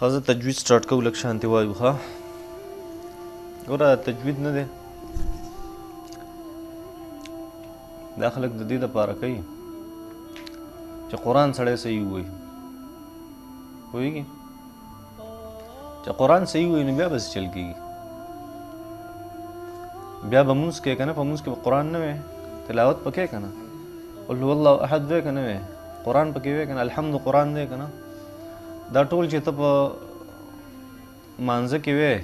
خزه تجوید سٹارټ کوو لږ شانتي وایو ښه ګوره تجوید نه دی دا خلک د دې دپاره کوي چې قرآن سړی صحیح ووایي پوهېږي چې قرآن صحیح ووایي نو بیا به څه چل کېږي بیا به مونځ کوې که نه په مونځ کې به قرآن نه وی تلاوت پکې که نه قل هو الله احد وی که نه وی قرآن پکې وی که نه الحمد قرآن دی که نه دا ټول چې ته په مانځه کې وی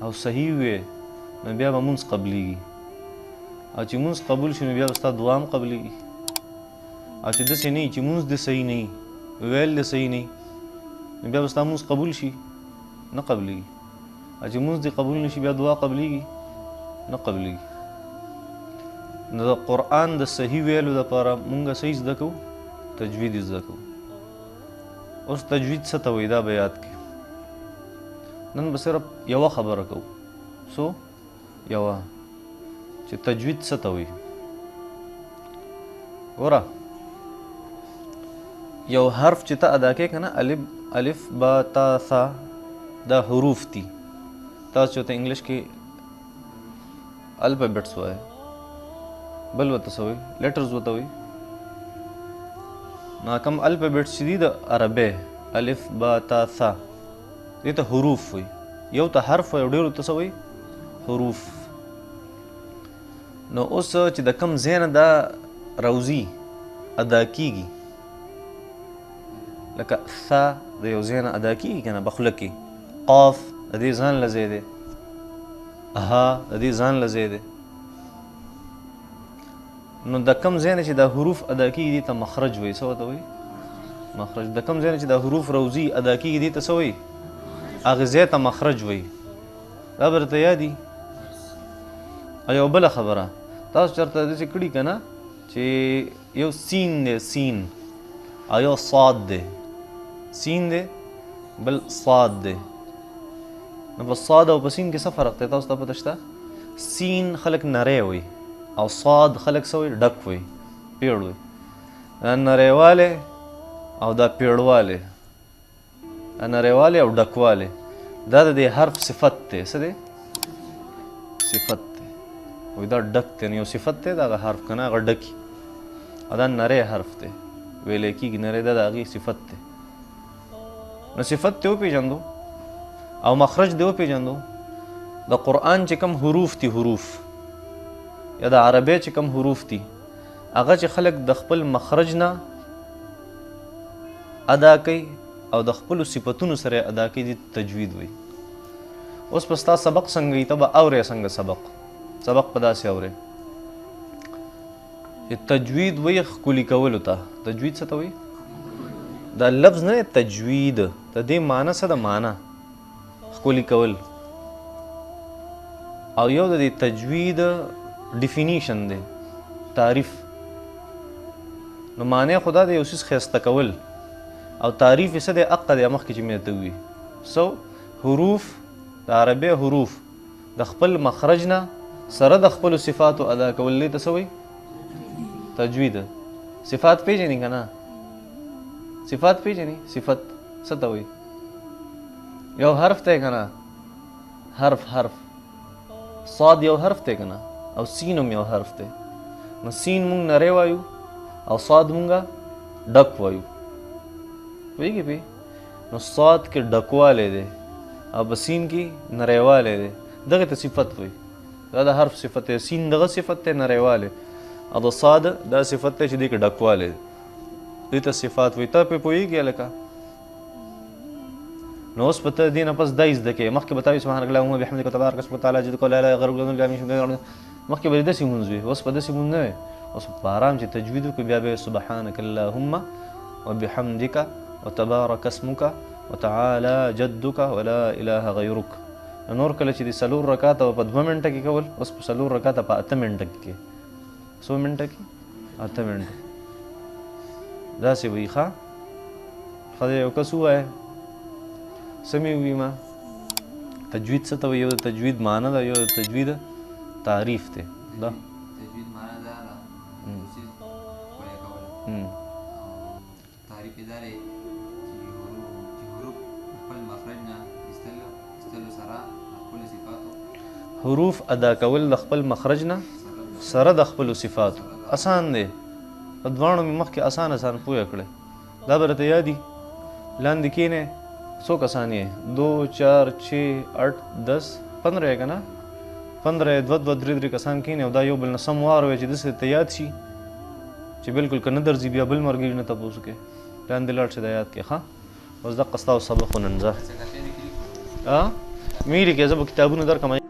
او صحیح وی نو بیا به مونځ قبلیږي او چې مونځ قبول شي نو بیا به ستا دعا هم قبلیږي او چې داسې نه وي چې مونځ دې صحیح نه وي ویل دې صحیح نه وي نو بیا به ستا مونځ قبول شي نه قبلیږي او چې مونځ دې قبول نه شي بیا دعا قبلیږي نه قبلیږي نو د قرآن د صحیح ویلو دپاره مونږ صحیح زده کوو تجوید زده کوو اوس تجوید څه ته وایي دا به یاد کړي نن به صرف یوه خبره کوو څو یوه چې تجوید څه ته وایي ګوره یو حرف چې ته ادا کوې که نه الف با تا ثا دا حروف دي تاسو چې ورته انګلیش کې الفابیټس وایي بل ورته څه وایي لیټرز ورته وایي نو کوم الفابیټس چې دي د عربۍ الف با تا ثا دې ته حروف وایي یو ته حرف وایي او ډېرو ته څه وایي حروف نو اوس چې د کم ځای نه دا روزي ادا کېږي لکه ثا د یو ځای نه ادا کېږي که نه په خوله کې قاف د دې ځان له ځای دی ها د دې ځان له ځای دی نو د کم ځای نه چې دا حروف ادا کېږي دې ته مخرج وایي څه ورته وایي مخرج د کم ځای نه چې دا حروف روزي ادا کېږي دې ته څه وایي هغې ځای ته مخرج وایي دا به درته یادي او یو بله خبره تاسو چېرته داسې کړي که نه چې یو سین دی سین او یو صاد دی سین دی بل صاد دی نو په صاد او په سین کې څه فرق دی تاسو ته پته شته سین خلک نری وایي او صاد خلک څه وایي ډک وایي پیړ وایي دا نریوالی او دا پیړوالی دا نریوالی او ډکوالی دا د دې حرف صفت دی څه دی صفت دی وایي دا ډک دی نو یو صفت دی د هغه حرف که نه هغه ډکي او دا نری حرف دی ویلی کېږي نری دا د هغې صفت دی نو صفت دی وپېژندو او مخرج دی وپېژندو د قرآن چې کوم حروف دي حروف یا د عربۍ چې کوم حروف دي هغه چې خلک د خپل مخرج نه ادا کوي او د خپلو صفتونو سره ادا کوي دي تجوید وایي اوس په ستا سبق څنګه وي ته به اورې څنګه سبق په داسې اورې چې تجوید وایي ښکلي کولو ته تجوید څه ته وایي دا لفظ نه تجوید د دې معنی څه ده معنی ښکلي کول او یو د دې تجوید ډیفینیشن دی تعریف نو معنی خو دا د یو څیز ښایسته کول او تعریف یې څه دی حقه دی مخکې چې مې درته ووي څو حروف د عربۍ حروف د خپل مخرج نه سره د خپلو صفاتو ادا کول دې ته څه وایي تجوید صفات پیژنې که نه صفات پیژنې صفت څه ته وایي یو حرف دی که نه حرف صاد یو حرف دی که نه او سین هم یو حرف دی نو سین مونږ نری وایو او صاد مونږه ډک وایو پوهېږي پې نو صاد کې ډکوالی دی او په سین کې نریوالی دی دغې ته صفت وایي دا د حرف صفت دی سین دغه صفت دی نریوالی او د صاد دا صفت دی چې دې کې ډکوالی دی دې ته صفات وایي ته پې پوهېږي هلکه نو اوس په ته دې نه پس دا یې زده کوې مخکې به تا وي سبحانک اللهم وبحمدک وتبارک اسمک وتعالی جدک ولا اله غیرک لا اله الا انت مخکې به دې داسې مونځ وي اوس په داسې مونځ نه وي اوس په آرام چې تجوید وکړو بیا به سبحانک اللهم وبحمدک وتبارک اسمک وتعالی جدک ولا اله غیرک نور کله چې د 4 رکعاته په 2 منټه کې کول اوس په 4 رکعاته په 8 منټه کې څو منټه کې 8 منټه داسې وایي ښه ښه یو کس ووایه سمې وي ما تجوید څه ته وایي یو د تجوید معنی ده یو د تجوید تعریف دی دا تجوید معنی دا ده څیز ښکلی کول تعریف یې دا دی چې حروف خپل مخرج حروف ادا کول د خپل مخرج نه سره د خپلو صفاتو اسان دی په دواړو مې مخکې اسان پوهه کړی دا به راته یادي لاندې کښېنې څو کسان یې 2 4 6 8 10 15 یې که نه 15 2 2 3 3 کسان کښېنې او دا یو بل نه سم واروي چې داسې ته یاد شي چې بالکل که نه درځي بیا بل مرګي نه تپوس کې لاندې لاړ شي دا یاد کې ښه اوس دقه ستاسو سبق ونن زه څنګه ته لیکلي مې لیکې زه به کتابونه درکړم